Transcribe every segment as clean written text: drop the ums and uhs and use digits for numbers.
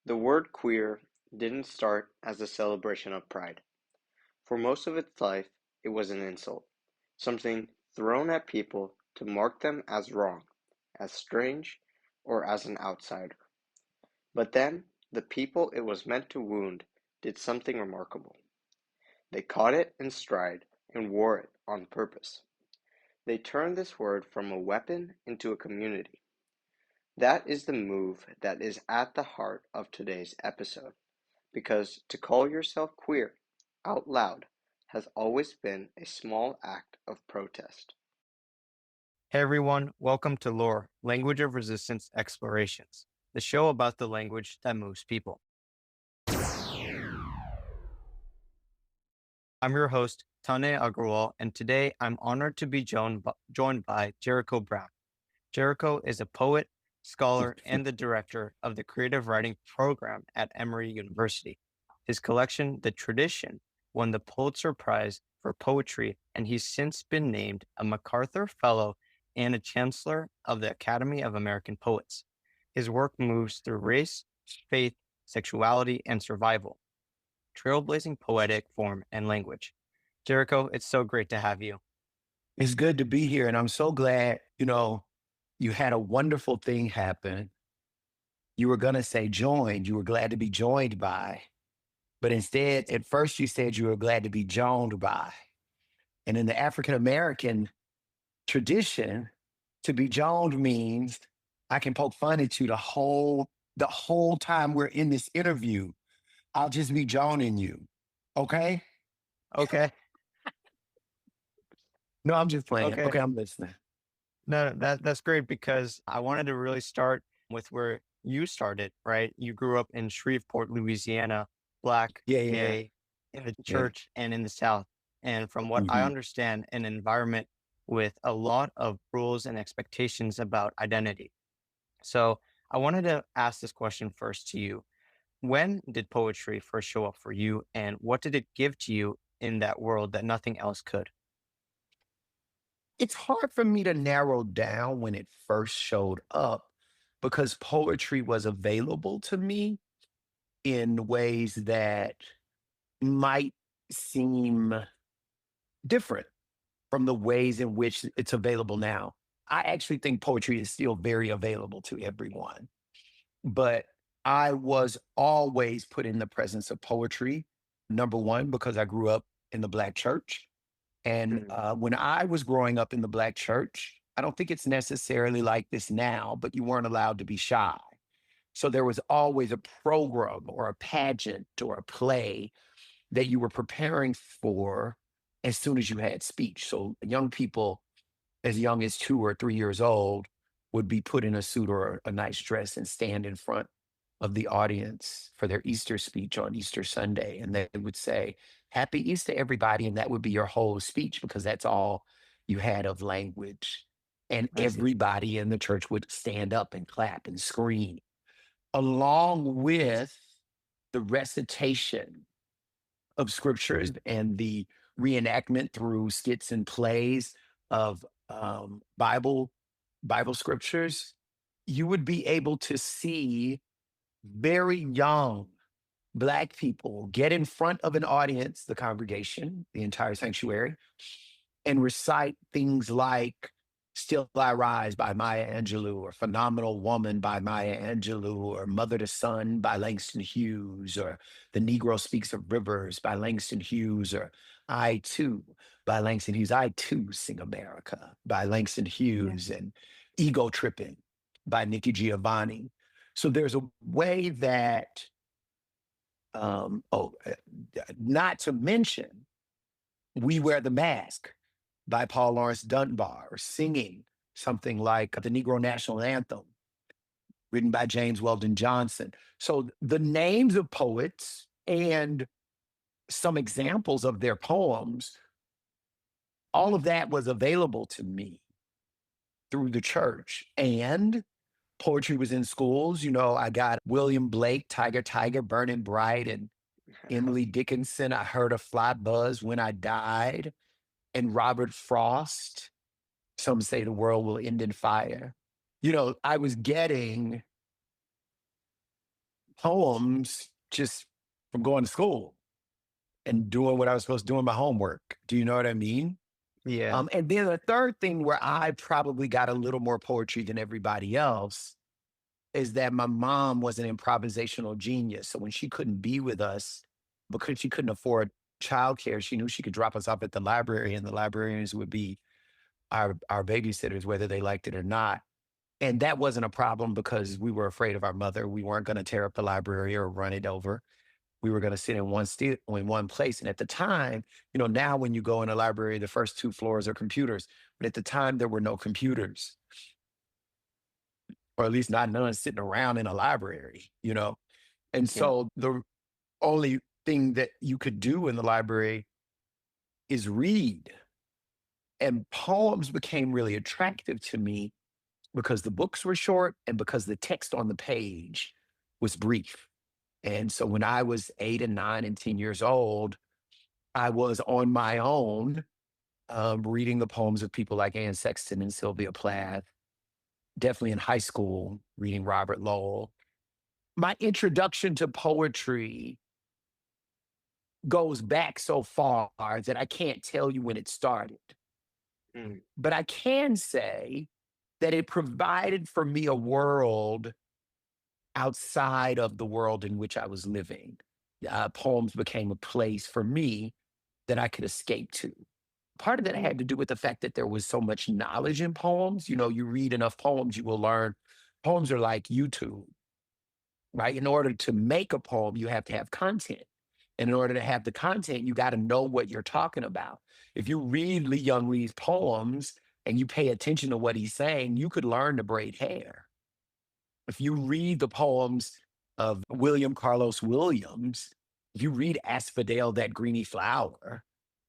The word queer didn't start as a celebration of pride. For most of its life, it was an insult, something thrown at people to mark them as wrong, as strange, or as an outsider. But then, the people it was meant to wound did something remarkable. They caught it in stride and wore it on purpose. They turned this word from a weapon into a community. That is the move that is at the heart of today's episode, because to call yourself queer out loud has always been a small act of protest. Hey everyone, welcome to Lore, Language of Resistance Explorations, the show about the language that moves people. I'm your host, Tane Agrawal, and today I'm honored to be joined by Jericho Brown. Jericho is a poet, scholar, and the director of the creative writing program at Emory University. His collection, The Tradition, won the Pulitzer Prize for poetry, and he's since been named a MacArthur Fellow and a Chancellor of the Academy of American Poets. His work moves through race, faith, sexuality, and survival, trailblazing poetic form and language. Jericho, it's so great to have you. It's good to be here. And I'm so glad, you had a wonderful thing happen. You were going to say joined. You were glad to be joined by. But instead, at first, you said you were glad to be joined by. And in the African American tradition, to be joined means I can poke fun at you the whole time we're in this interview. I'll just be joining you. Okay? Okay. No, I'm just playing. Okay. Okay, I'm listening. No, that's great because I wanted to really start with where you started, right? You grew up in Shreveport, Louisiana, Black, Yeah. gay, in the Yeah. church and in the South. And from what I Mhm. understand, an environment with a lot of rules and expectations about identity. So I wanted to ask this question first to you. When did poetry first show up for you, and what did it give to you in that world that nothing else could? It's hard for me to narrow down when it first showed up because poetry was available to me in ways that might seem different from the ways in which it's available now. I actually think poetry is still very available to everyone, but I was always put in the presence of poetry. Number one, because I grew up in the Black church. And Mhm. when I was growing up in the Black church, I don't think it's necessarily like this now, but you weren't allowed to be shy. So there was always a program or a pageant or a play that you were preparing for as soon as you had speech. So young people, as young as 2 or 3 years old, would be put in a suit or a nice dress and stand in front of the audience for their Easter speech on Easter Sunday. And they would say, Happy Easter, everybody. And that would be your whole speech because that's all you had of language. And I see. everybody in the church would stand up and clap and scream, along with the recitation of scriptures and the reenactment through skits and plays of Bible scriptures. You would be able to see very young Black people get in front of an audience, the congregation, the entire sanctuary, and recite things like Still I Rise by Maya Angelou, or Phenomenal Woman by Maya Angelou, or Mother to Son by Langston Hughes, or The Negro Speaks of Rivers by Langston Hughes, or I Too by Langston Hughes. I Too Sing America by Langston Yeah. Hughes, and Ego Tripping by Nikki Giovanni. So there's a way that, not to mention, We Wear the Mask by Paul Lawrence Dunbar, or singing something like the Negro National Anthem, written by James Weldon Johnson. So the names of poets and some examples of their poems, all of that was available to me through the church. And poetry was in schools. I got William Blake, Tiger, Tiger, Burning Bright, and Emily Dickinson. I heard a fly buzz when I died, and Robert Frost. Some say the world will end in fire. I was getting poems just from going to school and doing what I was supposed to do in my homework. Do you know what I mean? Yeah. And then the third thing where I probably got a little more poetry than everybody else is that my mom was an improvisational genius. So when she couldn't be with us because she couldn't afford childcare, she knew she could drop us off at the library, and the librarians would be our babysitters, whether they liked it or not. And that wasn't a problem because we were afraid of our mother. We weren't going to tear up the library or run it over. We were going to sit in one place. And at the time, now when you go in a library, the first two floors are computers. But at the time, there were no computers, or at least not none sitting around in a library. And Yeah. so the only thing that you could do in the library is read. And poems became really attractive to me because the books were short and because the text on the page was brief. And so when I was 8 and 9 and 10 years old, I was on my own reading the poems of people like Anne Sexton and Sylvia Plath. Definitely in high school, reading Robert Lowell. My introduction to poetry goes back so far that I can't tell you when it started. Mm. But I can say that it provided for me a world outside of the world in which I was living. Poems became a place for me that I could escape to. Part of that had to do with the fact that there was so much knowledge in poems. You read enough poems, you will learn. Poems are like YouTube, right? In order to make a poem, you have to have content. And in order to have the content, you got to know what you're talking about. If you read Lee Young Lee's poems and you pay attention to what he's saying, you could learn to braid hair. If you read the poems of William Carlos Williams, if you read Asphodel, That Greeny Flower,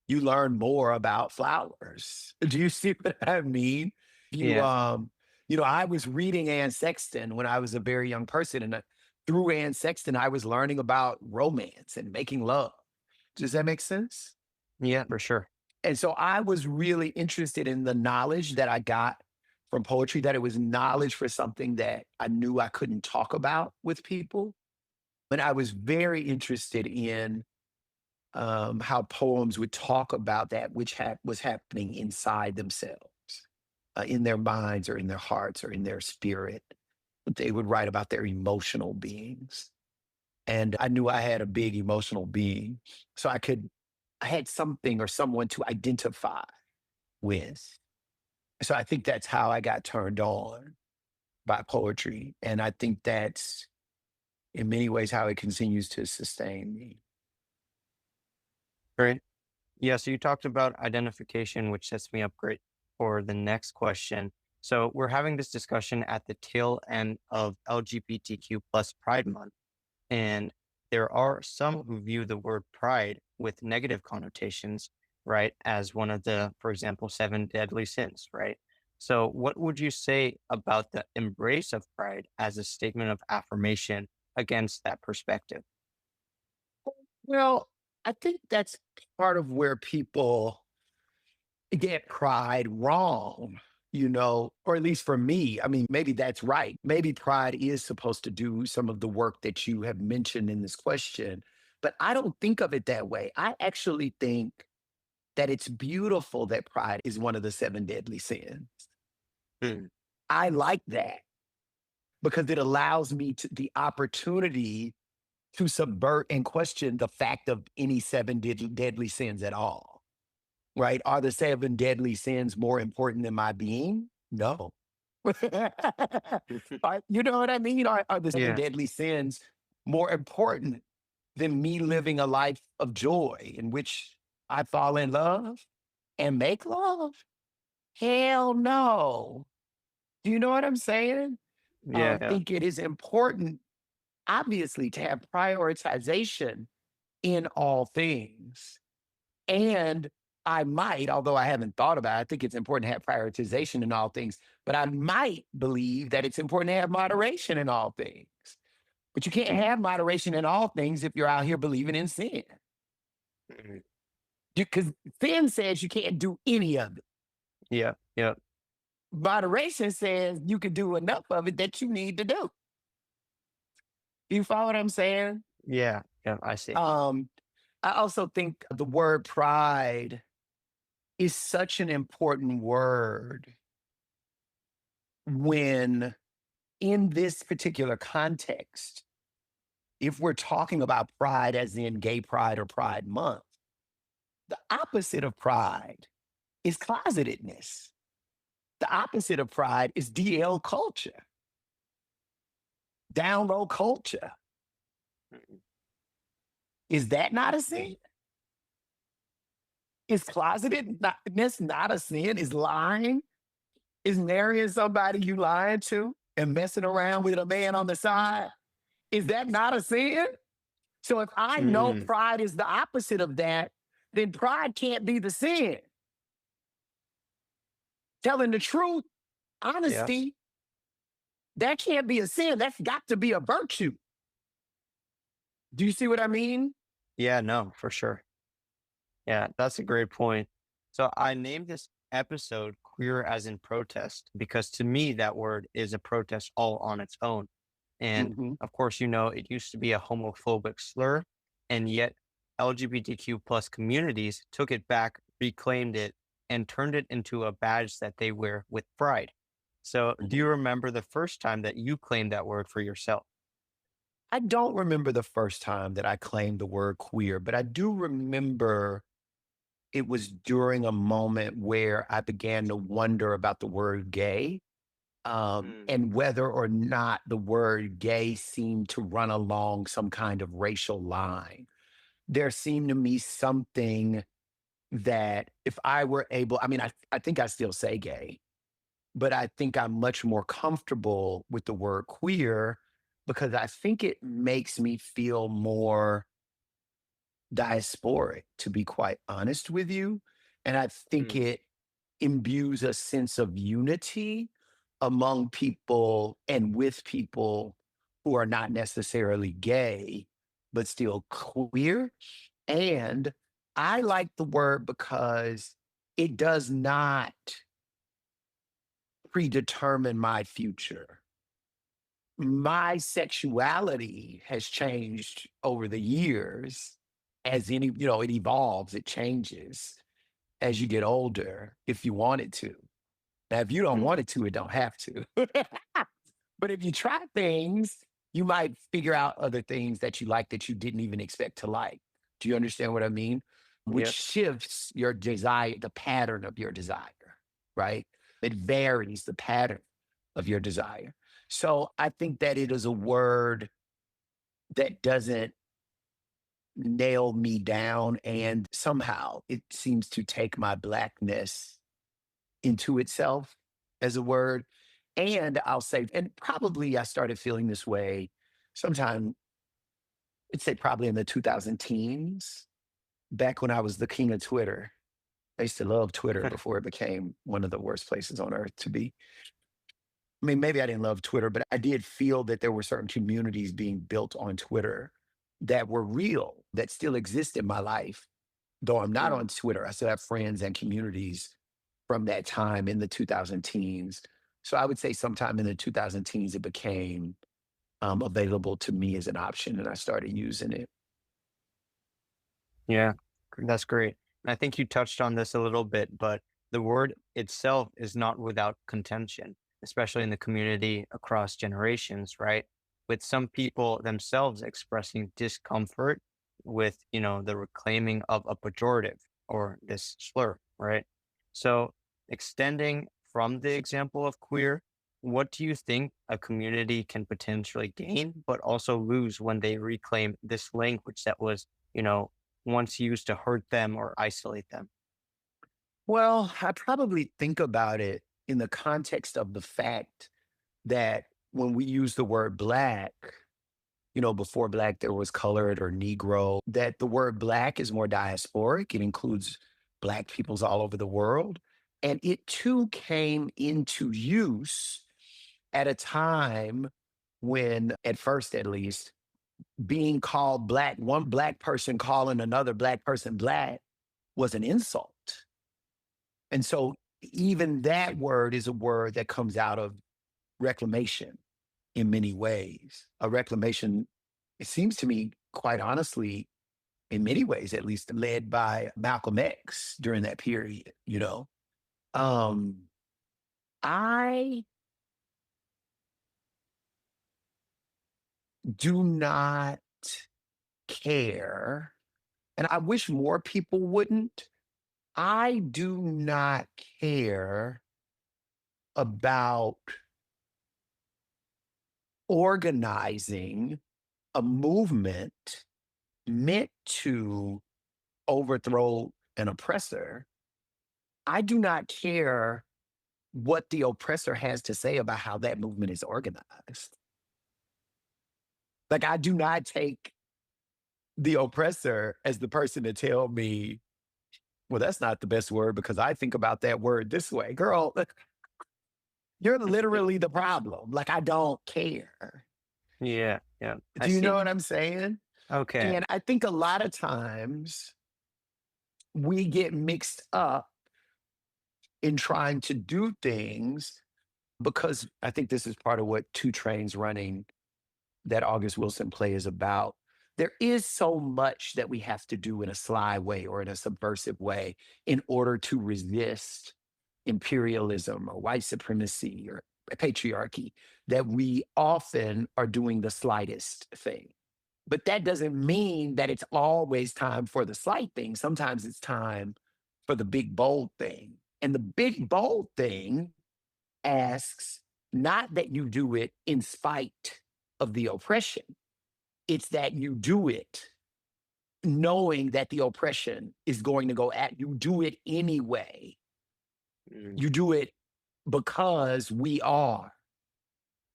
you learn more about flowers. Do you see what I mean? You, Yeah. um, I was reading Anne Sexton when I was a very young person, and through Anne Sexton, I was learning about romance and making love. Does that make sense? Yeah, for sure. And so I was really interested in the knowledge that I got from poetry, that it was knowledge for something that I knew I couldn't talk about with people. And I was very interested in how poems would talk about that which was happening inside themselves, in their minds or in their hearts or in their spirit. They would write about their emotional beings. And I knew I had a big emotional being. So I had something or someone to identify with. So I think that's how I got turned on by poetry. And I think that's in many ways how it continues to sustain me. Great. Yeah. So you talked about identification, which sets me up great for the next question. So we're having this discussion at the tail end of LGBTQ plus Pride Month. And there are some who view the word pride with negative connotations, right? As one of the, for example, seven deadly sins, right? So what would you say about the embrace of pride as a statement of affirmation against that perspective? Well, I think that's part of where people get pride wrong, or at least for me. I mean, maybe that's right. Maybe pride is supposed to do some of the work that you have mentioned in this question, but I don't think of it that way. I actually think that it's beautiful that pride is one of the seven deadly sins. Hmm. I like that because it allows me the opportunity to subvert and question the fact of any seven deadly sins at all. Right? Are the seven deadly sins more important than my being? No. You know what I mean? Are the seven Yeah. deadly sins more important than me living a life of joy in which I fall in love and make love? Hell no. Do you know what I'm saying? I Yeah. think it is important, obviously, to have prioritization in all things. And I might, although I haven't thought about it, I think it's important to have prioritization in all things, but I might believe that it's important to have moderation in all things. But you can't have moderation in all things if you're out here believing in sin. Mhm. Because sin says you can't do any of it. Yeah. Yeah. Moderation says you can do enough of it that you need to do. You follow what I'm saying? Yeah, yeah, I see. I also think the word pride is such an important word when in this particular context, if we're talking about pride as in gay pride or pride month, the opposite of pride is closetedness. The opposite of pride is DL culture, down low culture. Mm. Is that not a sin? Is closetedness not a sin? Is lying? Is marrying somebody you lying to and messing around with a man on the side? Is that not a sin? So if I know Mm, pride is the opposite of that, then pride can't be the sin. Telling the truth, yes. honesty, that can't be a sin. That's got to be a virtue. Do you see what I mean? Yeah, no, for sure. Yeah, that's a great point. So I named this episode Queer as in Protest because to me, that word is a protest all on its own. And Hmm. of course, it used to be a homophobic slur, and yet LGBTQ plus communities took it back, reclaimed it, and turned it into a badge that they wear with pride. So, do you Hmm. remember the first time that you claimed that word for yourself? I don't remember the first time that I claimed the word queer, but I do remember it was during a moment where I began to wonder about the word gay, Mm. and whether or not the word gay seemed to run along some kind of racial line. There seemed to me something that if I were able, I mean, I think I still say gay, but I think I'm much more comfortable with the word queer because I think it makes me feel more diasporic, to be quite honest with you. And I think Mm. it imbues a sense of unity among people and with people who are not necessarily gay, but still queer. And I like the word because it does not predetermine my future. My sexuality has changed over the years as it evolves, it changes as you get older if you want it to. Now, if you don't Mm. want it to, it don't have to. But if you try things, you might figure out other things that you like that you didn't even expect to like. Do you understand what I mean? Which Yes. shifts your desire, the pattern of your desire, right? It varies the pattern of your desire. So I think that it is a word that doesn't nail me down. And somehow it seems to take my blackness into itself as a word. And I'll say, and probably I started feeling this way sometime, I'd say probably in the 2000 teens, back when I was the king of Twitter. I used to love Twitter before it became one of the worst places on earth to be. I mean, maybe I didn't love Twitter, but I did feel that there were certain communities being built on Twitter that were real, that still exist in my life. Though I'm not Mm. on Twitter, I still have friends and communities from that time in the 2000 teens. So I would say sometime in the 2000 teens, it became available to me as an option, and I started using it. Yeah, that's great. And I think you touched on this a little bit, but the word itself is not without contention, especially in the community across generations, right? With some people themselves expressing discomfort with, the reclaiming of a pejorative or this slur, right? So, extending from the example of queer, what do you think a community can potentially gain, but also lose when they reclaim this language that was, once used to hurt them or isolate them? Well, I probably think about it in the context of the fact that when we use the word black, before black, there was colored or Negro, that the word black is more diasporic. It includes black peoples all over the world. And it too came into use at a time when, at first at least, being called black, one black person calling another black person black was an insult. And so even that word is a word that comes out of reclamation in many ways, a reclamation it seems to me, quite honestly, in many ways, at least, led by Malcolm X during that period, you know. I do not care, and I wish more people wouldn't. I do not care about organizing a movement meant to overthrow an oppressor. I do not care what the oppressor has to say about how that movement is organized. Like, I do not take the oppressor as the person to tell me, well, that's not the best word because I think about that word this way. Girl, you're literally the problem. Like, I don't care. Yeah, yeah. I Do you know see. what I'm saying? Okay. And I think a lot of times we get mixed up in trying to do things because I think this is part of what Two Trains Running, that August Wilson play, is about. There is so much that we have to do in a sly way or in a subversive way in order to resist imperialism or white supremacy or patriarchy that we often are doing the slightest thing. But that doesn't mean that it's always time for the slight thing. Sometimes it's time for the big, bold thing. And the big, bold thing asks not that you do it in spite of the oppression, it's that you do it knowing that the oppression is going to go at you. Do it anyway. Mm, You do it because we are.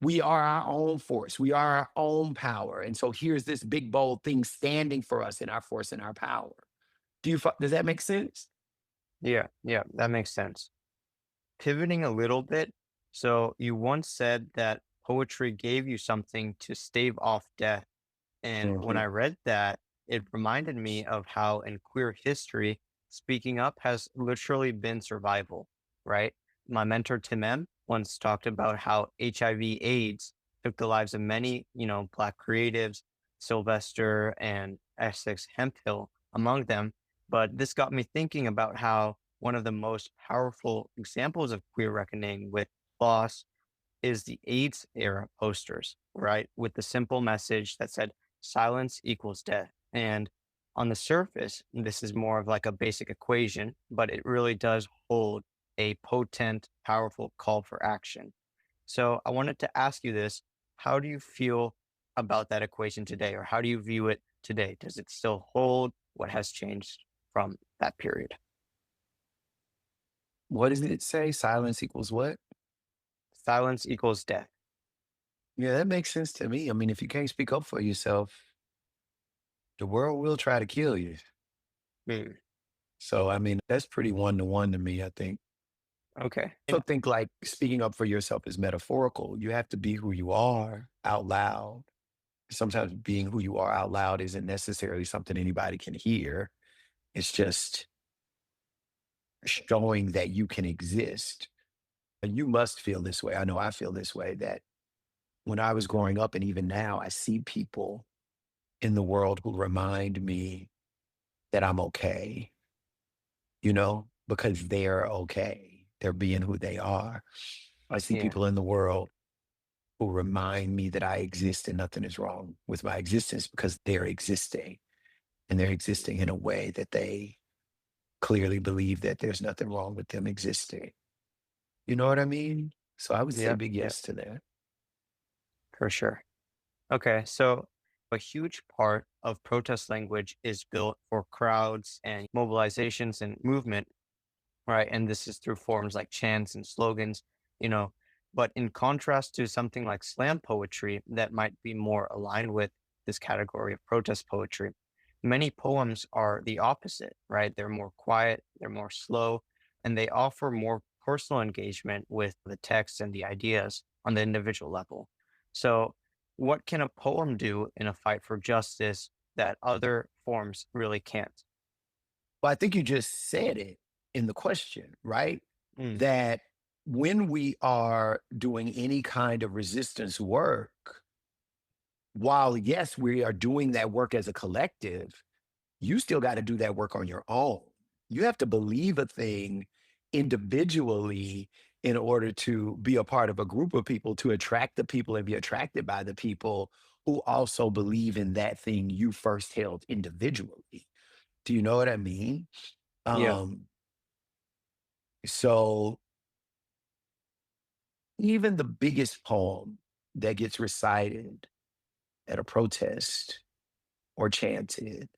We are our own force. We are our own power. And so here's this big, bold thing standing for us in our force and our power. Does that make sense? Yeah, yeah, that makes sense. Pivoting a little bit. So you once said that poetry gave you something to stave off death. And when Mhm. I read that, it reminded me of how in queer history, speaking up has literally been survival, right? My mentor, Tim M, once talked about how HIV AIDS took the lives of many, Black creatives, Sylvester and Essex Hemphill among them. But this got me thinking about how one of the most powerful examples of queer reckoning with loss is the AIDS era posters, right? With the simple message that said silence equals death. And on the surface, this is more of like a basic equation, but it really does hold a potent, powerful call for action. So I wanted to ask you this. How do you feel about that equation today, or how do you view it today? Does it still hold? What has changed from that period? What does it say? Silence equals what? Silence equals death. Yeah, that makes sense to me. I mean, if you can't speak up for yourself, the world will try to kill you. Hmm. So, I mean, that's pretty one to one to me, I think. Okay. So think like speaking up for yourself is metaphorical. You have to be who you are out loud. Sometimes being who you are out loud isn't necessarily something anybody can hear. It's just showing that you can exist. And you must feel this way. I know I feel this way, that when I was growing up and even now, I see people in the world who remind me that I'm okay, because they're okay. They're being who they are. I see Yeah. people in the world who remind me that I exist and nothing is wrong with my existence because they're existing, and they're existing in a way that they clearly believe that there's nothing wrong with them existing. You know what I mean? So I would say Yeah. big Yeah. yes to that. For sure. Okay, so a huge part of protest language is built for crowds and mobilizations and movement, right? And this is through forms like chants and slogans, you know. But in contrast to something like slam poetry that might be more aligned with this category of protest poetry, many poems are the opposite, right? They're more quiet, they're more slow, and they offer more personal engagement with the text and the ideas on the individual level. So, what can a poem do in a fight for justice that other forms really can't? Well, I think you just said it in the question, right? Mm, That when we are doing any kind of resistance work, while, yes, we are doing that work as a collective, you still got to do that work on your own. You have to believe a thing individually in order to be a part of a group of people, to attract the people and be attracted by the people who also believe in that thing you first held individually. Do you know what I mean? Yeah. So even the biggest poem that gets recited at a protest or chanted,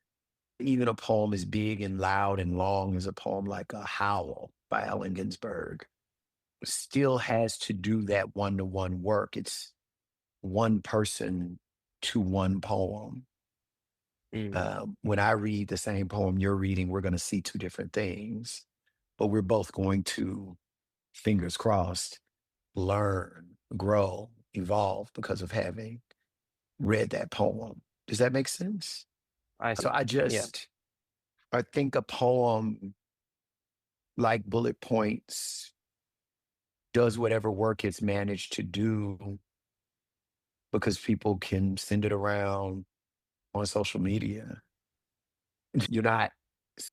even a poem as big and loud and long as a poem like a Howl by Allen Ginsberg, still has to do that one-to-one work. It's one person to one poem. Mm. When I read the same poem you're reading, we're going to see two different things, but we're both going to, fingers crossed, learn, grow, evolve because of having read that poem. Does that make sense? I So see. Yeah. I think a poem like Bullet Points does whatever work it's managed to do because people can send it around on social media. You're not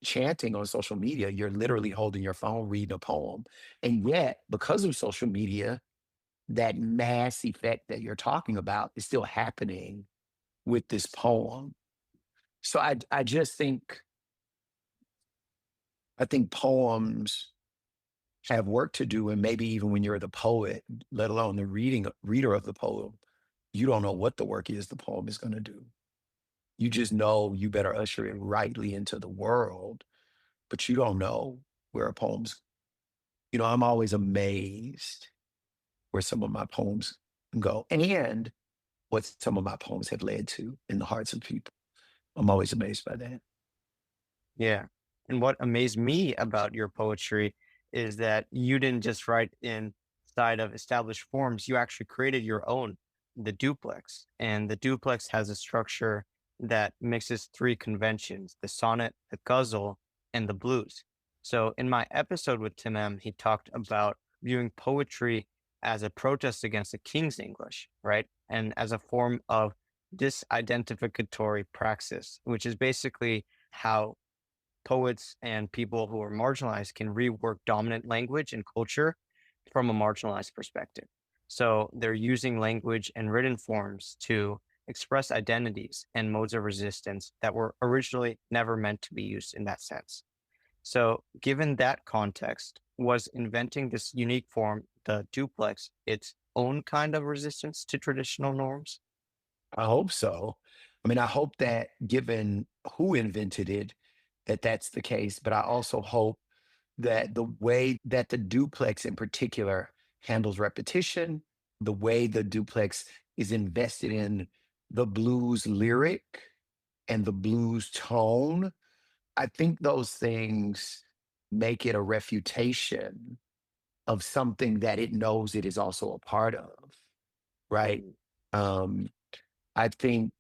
chanting on social media, you're literally holding your phone, reading a poem. And yet, because of social media, that mass effect that you're talking about is still happening with this poem. So I just think poems have work to do, and maybe even when you're the poet, let alone the reader of the poem, you don't know what the work is the poem is going to do. You just know you better usher it rightly into the world, but you don't know where a poem's. I'm always amazed where some of my poems go and what some of my poems have led to in the hearts of people. I'm always amazed by that. Yeah. And what amazed me about your poetry is that you didn't just write inside of established forms, you actually created your own, the duplex. And the duplex has a structure that mixes three conventions: the sonnet, the ghazal, and the blues. So in my episode with Tim M, he talked about viewing poetry as a protest against the king's English, right? And as a form of disidentificatory praxis, which is basically how poets and people who are marginalized can rework dominant language and culture from a marginalized perspective. So they're using language and written forms to express identities and modes of resistance that were originally never meant to be used in that sense. So, given that context, was inventing this unique form, the duplex, its own kind of resistance to traditional norms? I hope so. I mean, I hope that given who invented it, that that's the case. But I also hope that the way that the duplex in particular handles repetition, the way the duplex is invested in the blues lyric and the blues tone, I think those things make it a refutation of something that it knows it is also a part of, right? Mm, Um, I think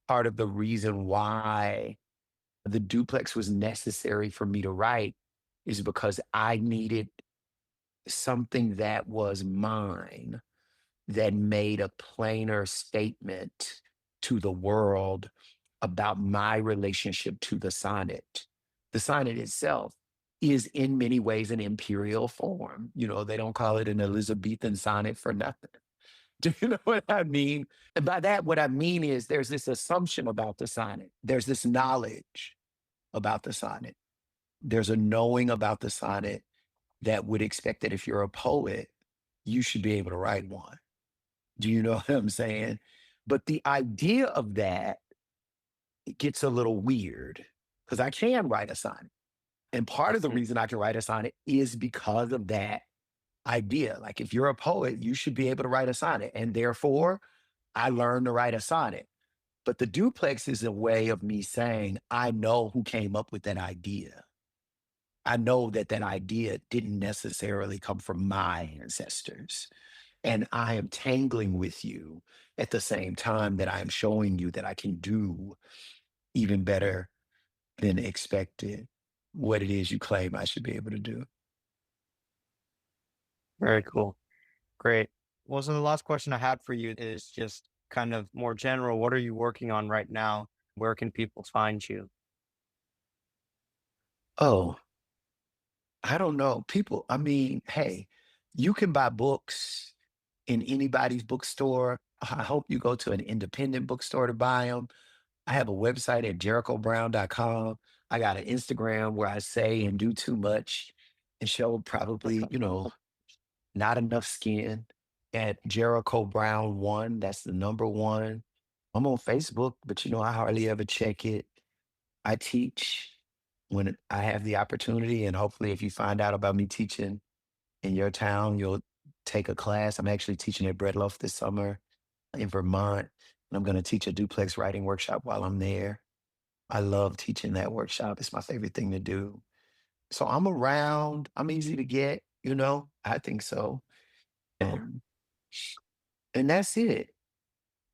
part of the reason why the duplex was necessary for me to write is because I needed something that was mine that made a plainer statement to the world about my relationship to the sonnet. The sonnet itself is in many ways an imperial form. They don't call it an Elizabethan sonnet for nothing. Do you know what I mean? And by that, what I mean is there's this assumption about the sonnet. There's this knowledge about the sonnet. There's a knowing about the sonnet that would expect that if you're a poet, you should be able to write one. Do you know what I'm saying? But the idea of that, it gets a little weird because I can write a sonnet. And part of the mm, reason I can write a sonnet is because of that idea. Like if you're a poet, you should be able to write a sonnet. And therefore, I learned to write a sonnet. But the duplex is a way of me saying, I know who came up with that idea. I know that that idea didn't necessarily come from my ancestors. And I am tangling with you at the same time that I am showing you that I can do even better than expected what it is you claim I should be able to do. very cool. Great. Well, so the last question I had for you is just kind of more general, what are you working on right now? Where can people find you? Oh, I don't know. People, I mean, hey, you can buy books in anybody's bookstore. I hope you go to an independent bookstore to buy them. I have a website at jerichobrown.com. I got an Instagram where I say and do too much and show probably, not enough skin at Jericho Brown 1. That's the number one. I'm on Facebook, but I hardly ever check it. I teach when I have the opportunity, and hopefully, if you find out about me teaching in your town, you'll take a class. I'm actually teaching at Breadloaf this summer in Vermont, and I'm going to teach a duplex writing workshop while I'm there. I love teaching that workshop. It's my favorite thing to do. So I'm around. I'm easy to get, I think so. Um, and that's it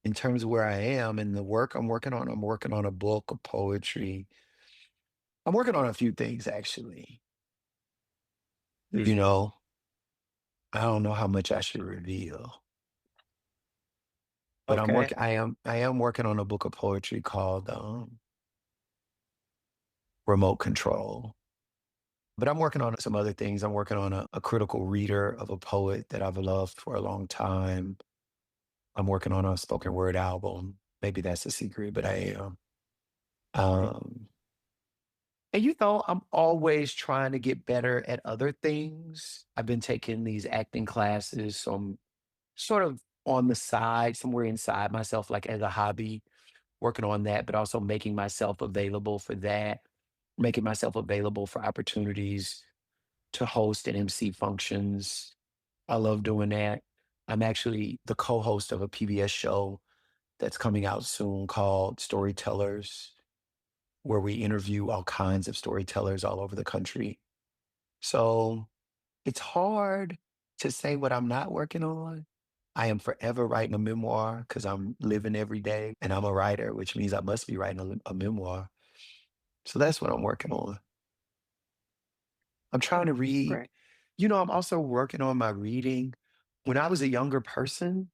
in terms of where I am and the work I'm working on. I'm working on a book of poetry. I'm working on a few things actually. Mm. You know, I don't know how much I should reveal, but Okay. I am working on a book of poetry called Remote Control. But I'm working on some other things. I'm working on a critical reader of a poet that I've loved for a long time. I'm working on a spoken word album. Maybe that's a secret, but I am. Mm. Um, and I'm always trying to get better at other things. I've been taking these acting classes, so I'm sort of on the side, somewhere inside myself, like as a hobby, working on that, but also making myself available for that, making myself available for opportunities to host and MC functions. I love doing that. I'm actually the co-host of a PBS show that's coming out soon called Storytellers, where we interview all kinds of storytellers all over the country. So it's hard to say what I'm not working on. I am forever writing a memoir because I'm living every day and I'm a writer, which means I must be writing a memoir. So that's what I'm working on. I'm trying to read. Great. I'm also working on my reading. When I was a younger person,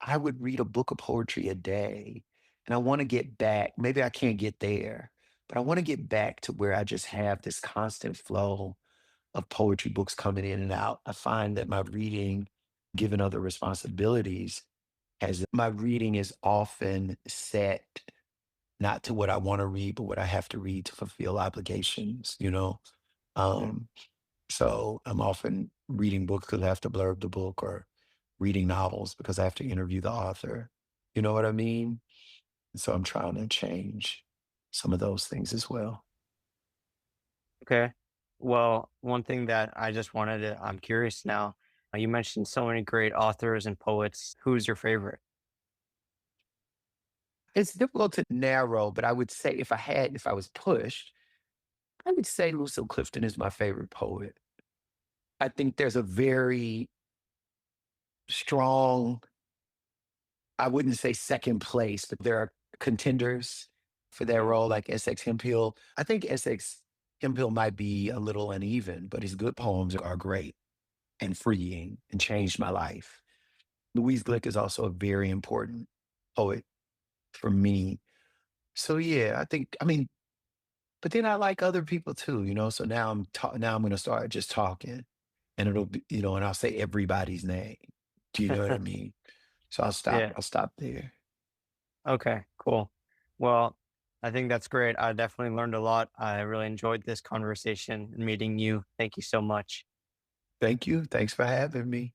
I would read a book of poetry a day. And I want to get back. Maybe I can't get there, but I want to get back to where I just have this constant flow of poetry books coming in and out. I find that my reading, given other responsibilities, has my reading is often set not to what I want to read, but what I have to read to fulfill obligations. Mm. Um, so I'm often reading books because I have to blurb the book or reading novels because I have to interview the author. You know what I mean? So I'm trying to change some of those things as well. Okay. Well, one thing that I just wanted to, I'm curious now. You mentioned so many great authors and poets. Who's your favorite? It's difficult to narrow, but I would say if I was pushed, I would say Lucille Clifton is my favorite poet. I think there's a very strong, I wouldn't say second place, but there are contenders for that Mm. role, like S.X. Hemphill. I think S.X. Hemphill might be a little uneven, but his good poems are great and freeing and changed my life. Louise Glick is also a very important poet for me. So yeah, but then I like other people too. So now I'm gonna start just talking, and it'll be, and I'll say everybody's name. Do you know what I mean? So I'll stop. Yeah. I'll stop there. Okay. Cool. Well, I think that's great. I definitely learned a lot. I really enjoyed this conversation and meeting you. Thank you so much. Thank you. Thanks for having me.